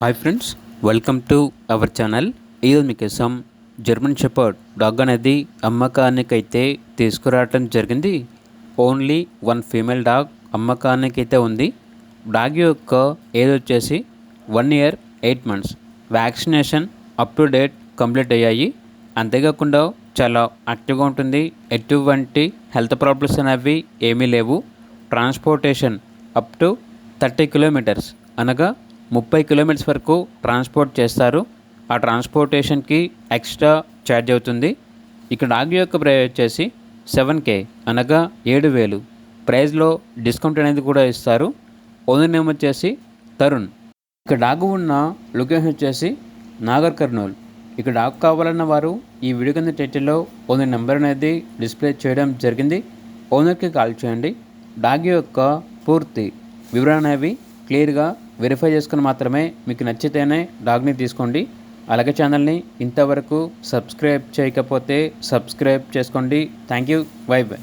Hi friends, welcome to our channel. ఈరోజు మీకోసం German shepherd dog అనేది అమ్మకానికైతే తీసుకురావటం జరిగింది. ఓన్లీ వన్ ఫీమేల్ డాగ్ అమ్మకానికైతే ఉంది. డాగ్ యొక్క ఏజ్ వచ్చేసి 1 year 8 months. Vaccination up to date complete అయ్యాయి. అంతేకాకుండా చాలా యాక్టివ్గా ఉంటుంది. ఎటువంటి హెల్త్ ప్రాబ్లమ్స్ అనేవి ఏమీ లేవు. ట్రాన్స్పోర్టేషన్ అప్ టు 30 kilometers అనగా 30 kilometers వరకు ట్రాన్స్పోర్ట్ చేస్తారు. ఆ ట్రాన్స్పోర్టేషన్కి ఎక్స్ట్రా ఛార్జ్ అవుతుంది. ఇక డాగ్ యొక్క ప్రైస్ వచ్చేసి 7K అనగా 7,000. ప్రైస్లో డిస్కౌంట్ అనేది కూడా ఇస్తారు. ఓనర్ నేమ్ వచ్చేసి తరుణ్. ఇక డాగ్ ఉన్న లొకేషన్ వచ్చేసి నాగర్ కర్నూల్. ఇక డాగ్ కావాలన్న వారు ఈ వీడియో కింద టైటిల్లో ఓనర్ నెంబర్ అనేది డిస్ప్లే చేయడం జరిగింది. ఓనర్కి కాల్ చేయండి. డాగ్ యొక్క పూర్తి వివరణ అనేవి క్లియర్గా వెరిఫై చేసుకుని మాత్రమే మీకు నచ్చితేనే డాగ్ని తీసుకోండి. అలాగే ఛానల్ని ఇంతవరకు సబ్స్క్రైబ్ చేయకపోతే సబ్స్క్రైబ్ చేసుకోండి. Thank you. By by.